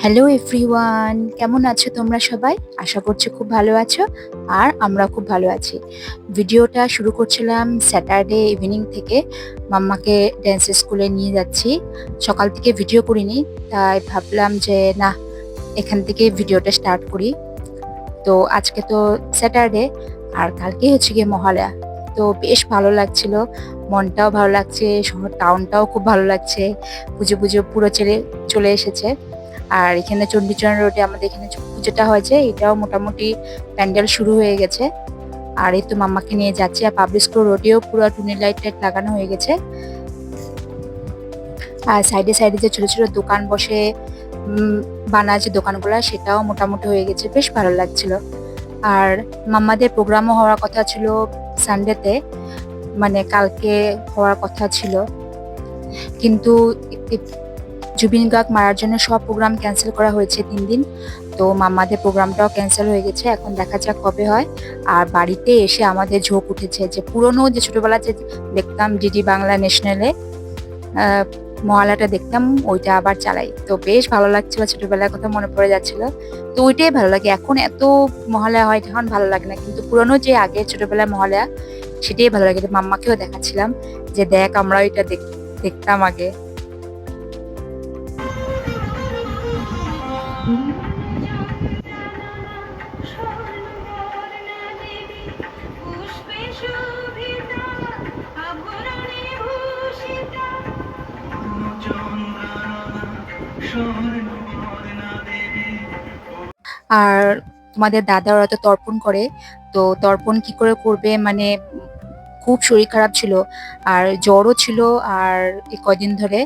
Hello everyone, কেমন আছো তোমরা সবাই? আশা করছি খুব ভালো আছো। আর আমরা খুব ভালো আছি। ভিডিওটা শুরু করছিলাম স্যাটারডে ইভিনিং থেকে। মাম্মাকে ড্যান্স স্কুলে নিয়ে যাচ্ছি। সকাল থেকে ভিডিও করিনি, তাই ভাবলাম যে না, এখান থেকে ভিডিওটা স্টার্ট করি। তো আজকে তো স্যাটারডে, আর কালকে হচ্ছে গিয়ে মহালয়া। তো বেশ ভালো লাগছিল, মনটাও ভালো লাগছে, শহর টাউনটাও খুব ভালো লাগছে। পুজো পুজো পুরো চলে চলে এসেছে। আর এখানে চণ্ডীচরণ রোডে আমাদের এখানে পুজোটা হয়েছে, এটাও মোটামুটি প্যান্ডেল শুরু হয়ে গেছে। আর এই তো মাম্মাকে নিয়ে যাচ্ছি। আর পাবলিক স্কুল রোডেও পুরো টুনি লাইট টাইট লাগানো হয়ে গেছে। আর সাইডে সাইডে যে ছোট ছোট দোকান বসে, বানা যে দোকানগুলো, সেটাও মোটামুটি হয়ে গেছে, বেশ ভালো লাগছিল। আর মাম্মাদের প্রোগ্রামও হওয়ার কথা ছিল সানডেতে, মানে কালকে হওয়ার কথা ছিল, কিন্তু জুবিন গার্গ মারার জন্য সব প্রোগ্রাম ক্যান্সেল করা হয়েছে 3 দিন। তো মাম্মাদের প্রোগ্রামটাও ক্যান্সেল হয়ে গেছে, এখন দেখা যাক কবে হয়। আর বাড়িতে এসে আমাদের ঝোঁক উঠেছে যে পুরনো যে ছোটবেলা যে দেখতাম ডিডি বাংলা ন্যাশনালে মহালয়াটা দেখতাম, ওইটা আবার চালাই। তো বেশ ভালো লাগছিল, ছোটবেলার কথা মনে পড়ে যাচ্ছিল। তো ওইটাই ভালো লাগে। এখন এত মহালয়া হয় এখন ভালো লাগে না, কিন্তু পুরনো যে আগে ছোটবেলায় মহালয়া, সেটাই ভালো লাগে। মাম্মাকেও দেখাচ্ছিলাম যে দেখ, আমরা ওইটা দেখতাম আগে। আর তোমাদের দাদা ওরা তো তর্পণ করে। তো তর্পণ কি করে করবে, মানে খুব শরীর খারাপ ছিল, আর জ্বরও ছিল, আর এই কয়দিন ধরে।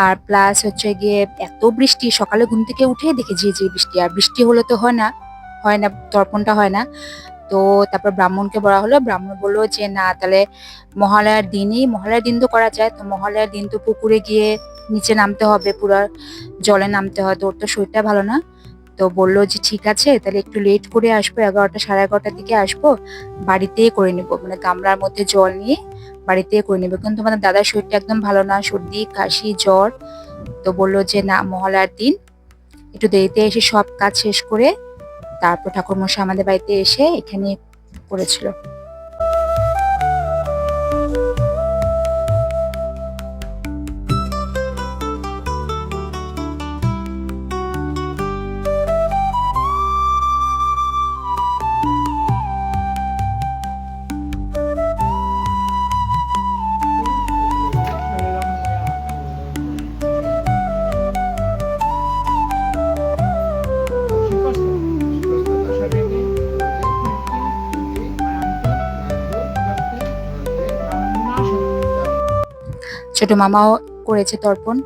আর প্লাস হচ্ছে গিয়ে এত বৃষ্টি, সকালে ঘুম থেকে উঠে দেখে যে বৃষ্টি, আর বৃষ্টি হলে তো হয় না, তর্পণটা হয় না। তো তারপর ব্রাহ্মণকে বলা হলো, ব্রাহ্মণ বললো যে না, তাহলে মহালয়ার দিন তো করা যায়। তো মহালয়ার দিন তো পুকুরে গিয়ে নিচে নামতে হবে, পুরো জলে নামতে হয়, তো ওর তো শরীরটা ভালো না। তো বললো যে ঠিক আছে, তাহলে একটু লেট করে আসবো, 11টা সাড়ে 11টার দিকে আসবো, বাড়িতেই করে নেবো, মানে গামলার মধ্যে জল নিয়ে বাড়িতেই করে নেবো। কিন্তু আমাদের দাদার শরীরটা একদম ভালো না, সর্দি কাশি জ্বর। তো বললো যে না, মহালয়ার দিন একটু দেরিতে এসে সব কাজ শেষ করে তারপর ঠাকুরমশাই আমাদের বাড়িতে এসে এখানে করেছিল। ছোট মামাও করেছে তর্পণ।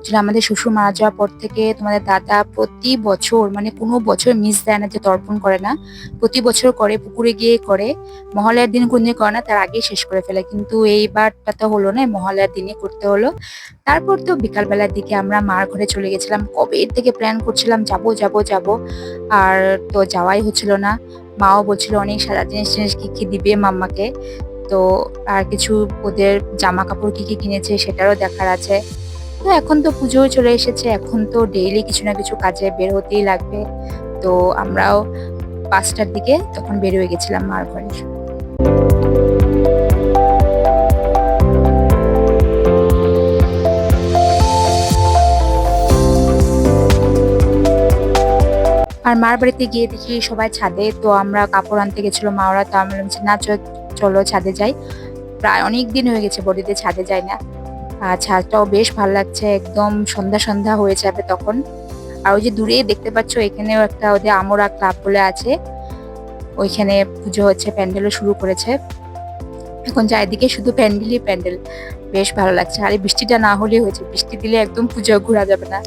আসলে আমাদের শ্বশুর মারা যাওয়ার পর থেকে তোমাদের দাদা প্রতি বছর, মানে কোনো বছর মিস দেয় না যে তর্পণ করে না, প্রতি বছর করে, পুকুরে গিয়ে করে। মহালয়ার দিন কোনদিন করে না, তার আগেই শেষ করে ফেলে। কিন্তু এইবারটা তো হলো না, মহালয়ার দিনই করতে হলো। তারপর তো বিকালবেলার দিকে আমরা মার ঘরে চলে গেছিলাম, কবে থেকে প্ল্যান করছিলাম যাব যাব যাব, আর তো যাওয়াই হচ্ছিল না। মাও বলছিল অনেক সারা জিনিস জিনিস কি কি দিবে মাম্মাকে। তো আর কিছু ওদের জামা কাপড় কি কি কিনেছে সেটারও দেখার আছে। তো এখন তো পুজোও চলে এসেছে, এখন তো ডেইলি কিছু না কিছু কাজে বের হতেই লাগবে। তো আমরাও 5টার দিকে তখন বের হয়ে গেছিলাম মার ঘরে। আর মার বাড়িতে গিয়ে দেখি সবাই ছাদে, তো আমরা কাপড় আনতে গেছিল মা ওরা, তো আমি বললাম যে না, চলো ছাদে যাই। প্রায় অনেক দিন হয়ে গেছে বড়িতে ছাদে যাই না। আর ছাদটাও বেশ ভালো লাগছে, একদম সন্ধ্যা সন্ধ্যা হয়ে যাবে তখন। আর ওই যে দূরে দেখতে পাচ্ছ, এখানেও একটা ওদের আমরা ক্লাব বলে আছে, ওইখানে পুজো হচ্ছে, প্যান্ডেলও শুরু করেছে। এখন চারিদিকে শুধু প্যান্ডেলই প্যান্ডেল, বেশ ভালো লাগছে। আর এই বৃষ্টিটা না হলে হয়েছে, বৃষ্টি দিলে একদম পুজো ঘোরা যাবে না।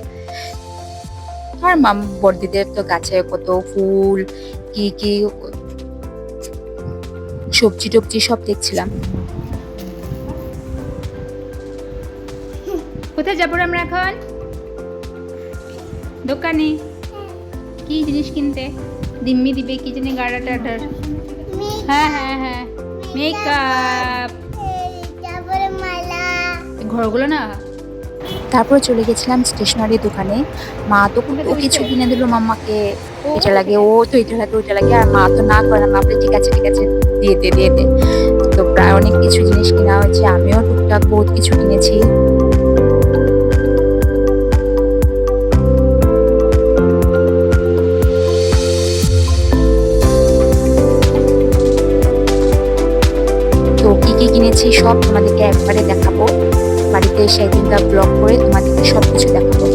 আর বড়দিদের তো গাছে কত ফুল, কি কি সবজি টবজি সব দেখছিলাম। কোথায় যাবো আমরা এখন? দোকানে। কি জিনিস কিনতে? দিম্মি দিবে কি জানি, গাড়া টাটার। হ্যাঁ হ্যাঁ হ্যাঁ, মেকআপ, ঘরগুলো না। তারপরে চলে গেছিলাম স্টেশনারি দোকানে। মা তো কত কিছু কিনে দিল মাম্মাকে। এটা লাগে, ও তো এটা লাগে, ওইটা লাগে। আর মা তো না করে না, মা বলে ঠিক আছে ঠিক আছে, দিয়ে দে দিয়ে দে। তো প্রায় অনেক কিছু জিনিস কেনা হয়েছে, আমিও টুকটাক বহুত কিছু কিনেছি। তো কি কি কিনেছি সব তোমাদেরকে একবারে দেখাবো। বাড়িতে এসে একদিনকার ব্লগ করে তোমাদেরকে সবকিছু দেখাবো।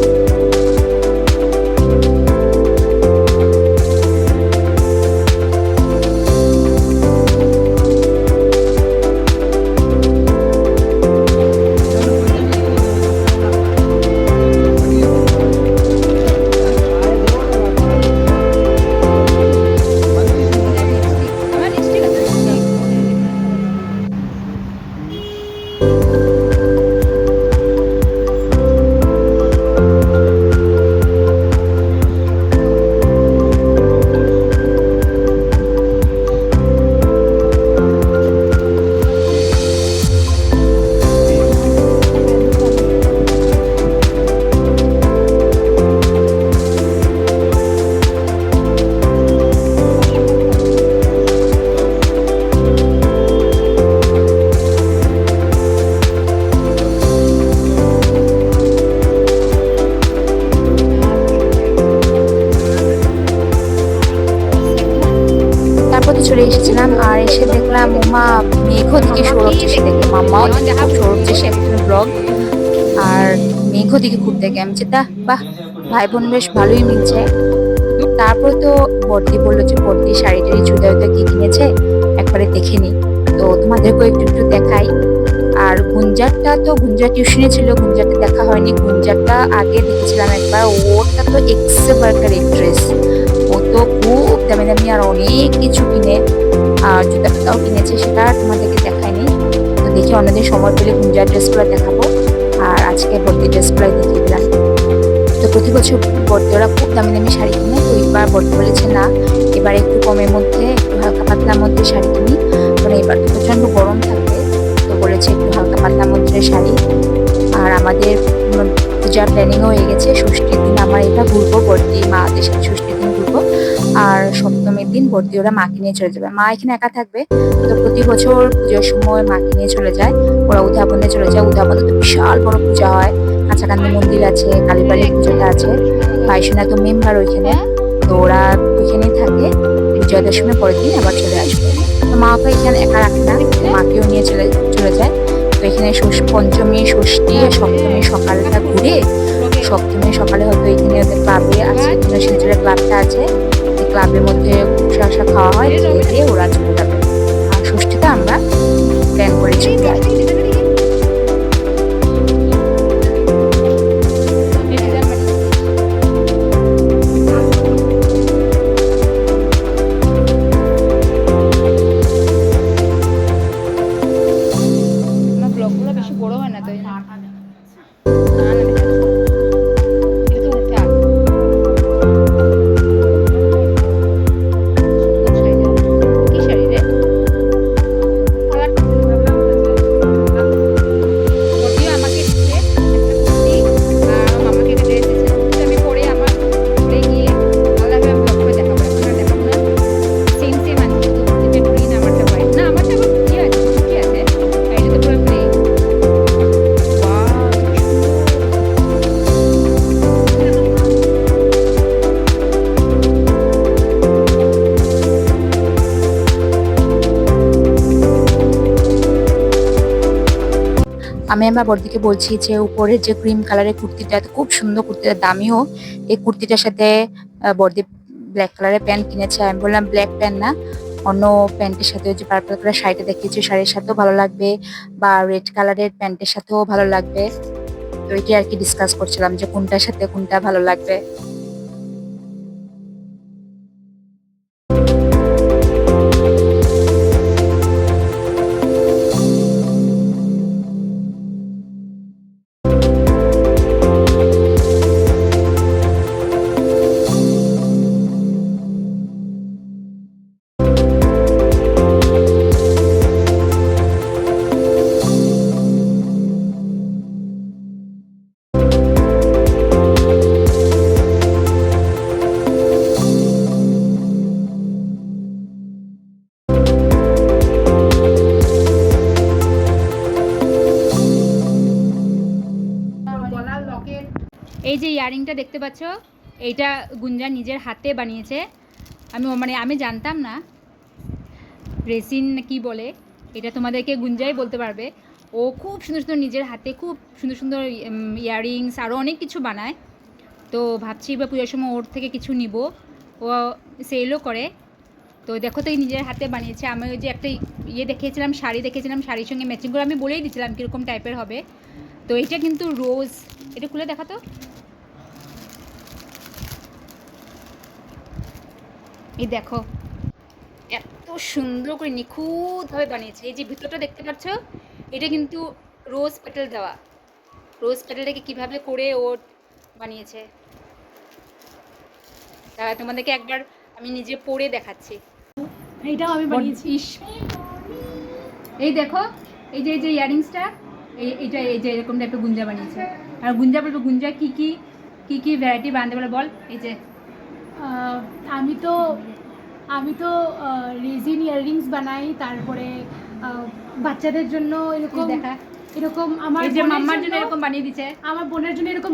তারপর তো চলে এসেছিলাম, আর এসে দেখলাম ওমা মেঘ দিকে সৌরভ সে দেখে, মাম্মাও দেখে খুব সৌরভ সে একটা ব্লগ। আর মেঘ দিকে ঘুরতে গিয়ে আমি যেটা, বাহ, ভাই বোন বেশ ভালোই মিলছে। তারপর তো বড়দি বললো যে বড়দি শাড়ি টাড়ি চুড়িদার কি কিনেছে একবারে দেখে নি। তো তোমাদেরকেও একটু একটু দেখাই। আর গুঞ্জারটা তো গুঞ্জার টিউশনে ছিল, গুঞ্জারটা দেখা হয়নি। গুঞ্জারটা আগে দেখেছিলাম একবার, ওটা তো এক্সেবারকার এক্ট্রেস। ও তো খুব দামি দামি আর অনেক কিছু কিনে, আর জুতা টুতাও কিনেছে, সেটা আর তোমাদেরকে দেখায়নি। তো দেখি অন্যদিন সময় পেলে গুঞ্জার ড্রেসগুলো দেখাবো। আর আজকে বড়দি ড্রেসগুলো দেখিয়ে দিলাম। তো প্রতি বছর বড়দিরা খুব দামি দামি শাড়ি কিনে, তো এবার বড়দি বলেছে না, এবার একটু কমের মধ্যে একটু হালকা পাতলার মধ্যে শাড়ি কিনি, কারণ এবার তো প্রচন্ড গরম থাকবে। তো বলেছে একটু হালকা পাতলার মধ্যে শাড়ি। আর আমাদের পূজার প্ল্যানিং হয়ে গেছে, ষষ্ঠীর দিন আমার এটা ঘুরবো, বড়দি মা দেশে ষষ্ঠীর দিন ঘুরবো। আর সপ্তমীর দিন বড়দি ওরা মাকে নিয়ে চলে যাবে, মা এখানে একা থাকবে। তো প্রতি বছর পুজোর সময় মাকে নিয়ে চলে যায়, ওরা উধাবনে চলে যায়। উধাবনে তো বিশাল বড় পূজা হয়, কাছাকান্দি মন্দির আছে, কালীবাড়ির পুজোটা আছে, ভাইসোনা তো মেম্বার ওইখানে। তো ওরা ওইখানেই থাকে, বিজয়া দশমীর পরের দিন আবার চলে আসবে। তো মাকে এখানে একা রাখে না, মাকেও নিয়ে চলে চলে যায়। তো এখানে পঞ্চমী, ষষ্ঠী, সপ্তমী সকালটা ঘুরে, সপ্তমী সকালে হয়তো এখানে ওদের ক্লাবে আছে, শিলচরের ক্লাবটা আছে, এই ক্লাবের মধ্যে শসা খাওয়া হয়, খেয়ে দিয়ে ওরা চলে যাবে। আর ষষ্ঠীতে আমরা প্ল্যান করেছি ঘুরার। ব্লগগুলো বেশি বড় হয় না, তাই না? আমি আমার বড়দিকে বলছি যে উপরের যে ক্রিম কালারের কুর্তিটা খুব সুন্দর, কুর্তিটা দামিও। এই কুর্তিটার সাথে বড়দি ব্ল্যাক কালারের প্যান্ট কিনেছে। আমি বললাম ব্ল্যাক প্যান্ট না, অন্য প্যান্টের সাথে যে পার্পল কালার শাড়িটা দেখিয়েছে শাড়ির সাথেও ভালো লাগবে, বা রেড কালারের প্যান্টের সাথেও ভালো লাগবে। তো এটি আর কি ডিসকাস করছিলাম যে কোনটার সাথে কোনটা ভালো লাগবে। ইয়ারিংটা দেখতে পাচ্ছ, এইটা গুঞ্জা নিজের হাতে বানিয়েছে। আমি জানতাম না রেসিন কি বলে, এটা তোমাদেরকে গুঞ্জাই বলতে পারবে। ও খুব সুন্দর সুন্দর নিজের হাতে খুব সুন্দর সুন্দর ইয়াররিংস আরও অনেক কিছু বানায়। তো ভাবছি বা পুজোর সময় ওর থেকে কিছু নিব, ও সেলও করে। তো দেখো তো এই নিজের হাতে বানিয়েছে। আমি ওই যে একটা দেখিয়েছিলাম, শাড়ি দেখেছিলাম, শাড়ির সঙ্গে ম্যাচিং করে আমি বলেই দিয়েছিলাম কীরকম টাইপের হবে। তো এটা কিন্তু রোজ, এটা খুলে দেখা তো, এই দেখো এত সুন্দর করে নিখুঁতভাবে বানিয়েছে। এই যে ভিতরটা দেখতে পাচ্ছ, এটা কিন্তু রোজ পেটাল দেওয়া। রোজ পেটালটাকে কীভাবে করে ও বানিয়েছে তোমাদেরকে একবার আমি নিজে পরে দেখাচ্ছি। এইটাও আমি বানিয়েছি। এই দেখো, এই যে ইয়ারিংসটা, এইটা এই যে এরকম টাইপের গুঞ্জা বানিয়েছে। আর গুঞ্জা বলবো, গুঞ্জা কী কী ভ্যারাইটি বানাতে বলে বল। এই যে আমি তো রেজিন ইয়াররিংস বানাই, তারপরে বাচ্চাদের জন্য এরকম আমার এই যে মাম্মার জন্য এরকম বানিয়ে দিচ্ছে, আমার বোনের জন্য এরকম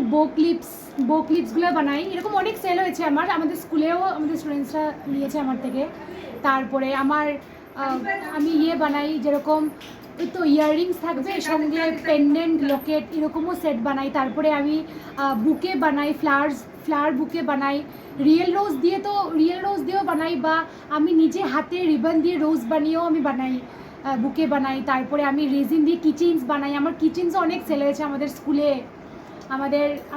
বো ক্লিপসগুলো বানাই। এরকম অনেক সেল হয়েছে আমাদের স্কুলেও আমাদের স্টুডেন্টসরা নিয়েছে আমার থেকে। তারপরে আমি বানাই যেরকম তো ইয়াররিংস থাকবে, সঙ্গে পেন্ডেন্ট, লকেট এরকমও সেট বানাই। তারপরে আমি বুকে বানাই, ফ্লাওয়ার বুকে বানাই। রিয়েল রোজ দিয়েও বানাই, বা আমি নিজে হাতে রিবন দিয়ে রোজ বানিয়েও আমি বানাই, বুকে বানাই। তারপরে আমি রেজিন দিয়ে কিচেইনস বানাই। আমার কিচেইনসও অনেক সেল হয়েছে আমাদের স্কুলে।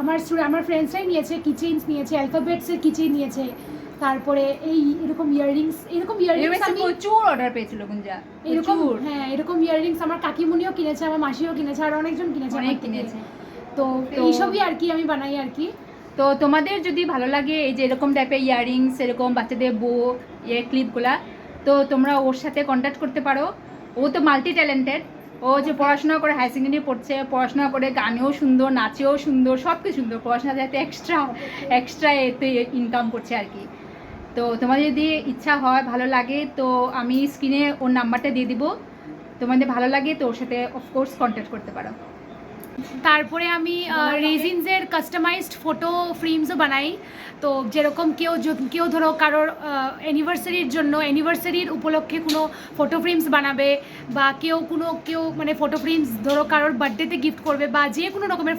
আমার ফ্রেন্ডসরাই নিয়েছে, কিচেইনস নিয়েছে, অ্যালফাবেটসের কিচেইন নিয়েছে। তারপরে এরকম ইয়াররিংস আমি প্রচুর অর্ডার পেয়েছিল গুঞ্জা, এরকম ইয়াররিংস আমার কাকিমুনিও কিনেছে, আমার মাসিও কিনেছে, আর অনেকজন কিনেছে। তো এইসবই আর কি আমি বানাই আর কি। তো তোমাদের যদি ভালো লাগে এই যে এরকম টাইপের ইয়াররিংস, এরকম বাচ্চাদের বো ক্লিপগুলা, তো তোমরা ওর সাথে কন্ট্যাক্ট করতে পারো। ও তো মাল্টি ট্যালেন্টেড। ও যে পড়াশোনা করে, হায়ার সেকেন্ডারি পড়ছে, পড়াশোনা করে গানেও সুন্দর, নাচেও সুন্দর, সব কিছু সুন্দর, পড়াশোনা যাতে এক্সট্রা এতে ইনকাম করছে আর কি। তো তোমাদের যদি ইচ্ছা হয়, ভালো লাগে, তো আমি স্ক্রিনে ওর নাম্বারটা দিয়ে দিব। তোমাদের ভালো লাগে তো ওর সাথে অফকোর্স কন্ট্যাক্ট করতে পারো। তারপরে আমি রেজিনসের কাস্টমাইজড ফটো ফ্রেমসও বানাই। তো যেরকম কেউ ধরো কারোর অ্যানিভার্সারির উপলক্ষে কোনো ফটো ফ্রেমস বানাবে, বা কেউ মানে ফটো ফ্রেমস ধরো কারোর বার্থডেতে গিফট করবে, বা যে কোনো রকমের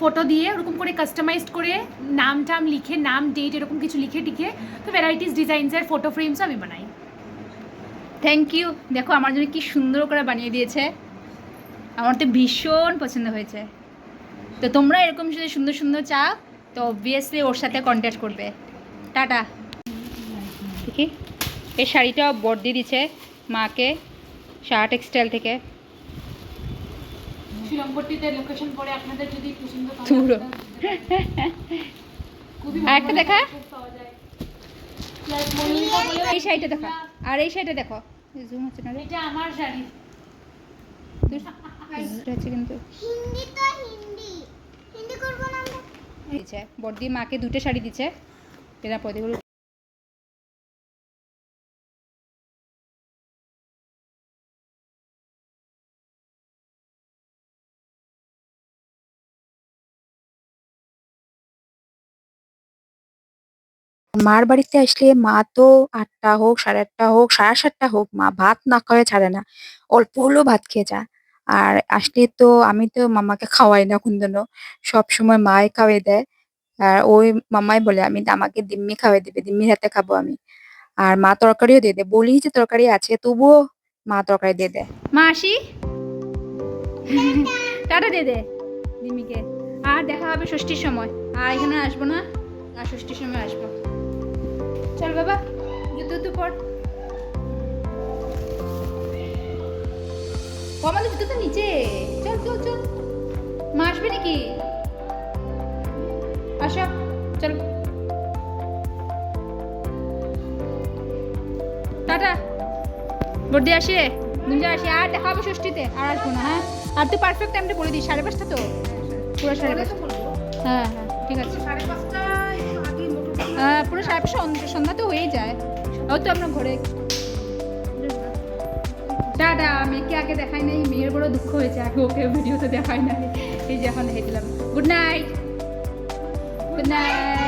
ফটো দিয়ে ওরকম করে কাস্টমাইজড করে নাম লিখে, নাম ডেট এরকম কিছু লিখে টিখে, তো ভ্যারাইটিস ডিজাইনসের ফটো ফ্রেমসও আমি বানাই। Thank you. দেখো আমার জন্য কি সুন্দর করে বানিয়ে দিয়েছে, আমার তো ভীষণ পছন্দ হয়েছে। তো তোমরা এরকম যদি সুন্দর সুন্দর চাও তো অবভিয়াসলি ওর সাথে কন্ট্যাক্ট করবে। টাটা। দেখি এই শাড়িটা বর্দি দিচ্ছে মাকে, শার্ট টেক্সটাইল থেকে। শিলংপট্টিতে লোকেশন পড়ে, আপনাদের যদি পছন্দ পুরো একটা দেখা, এই শাড়িটা দেখো, আর এই শাড়িটা দেখো, জুম হচ্ছে না, এটা আমার শাড়ি। কিন্তু বড়দি মাকে দুটো শাড়ি দিচ্ছে, এরা পদেগুলো। মার বাড়িতে আসলে মা তো ৮টা হোক, ৮:৩০ হোক, ৭:৩০ হোক, মা ভাত না খাওয়া ছাড়ে না। অল্প হলেও ভাত খেয়ে যায়। আর আসলে তো আমি তো মাম্মাকে খাওয়াই না কোনদিনও। সবসময় মাই খাওয়াই দেয়। আর ওই মাম্মাই বলে আমাকে দিম্মি খাওয়াই দিবে, দিম্মির হাতে খাবো আমি। আর মা তরকারিও দিয়ে দেয়। বলি যে তরকারি আছে, তবুও মা তরকারি দিয়ে দেয়। মা আসি, টাটা দিয়ে দে দিম্মিকে। আর দেখা হবে ষষ্ঠীর সময়। আর এখানে আসবো না, আর ষষ্ঠীর সময় আসবো। চল বাবা, জুতো পর। আমাদের জুতো তো নিচে। চল চল চল, মা আসবে নাকি? আসো চল, টাটা। বর্দি আসি রে, গুঞ্জা আসি। আর দেখা হবে ষষ্ঠীতে, আর আসবো না। হ্যাঁ, আর তুই পারফেক্ট টাইমটা বলে দিস, 5:30 তো, পুরো 5:30। হ্যাঁ হ্যাঁ ঠিক আছে, পুরো 5:30 সন্ধ্যা তো হয়েই যায়। ও তো আপনার ঘরে। টাটা। মেয়েকে আগে দেখাই নাই, মেয়ের বড় দুঃখ হয়েছে, আগে ওকে ভিডিওতে দেখাই নাই, এই যে এখন দেখে দিলাম। Good night. Good night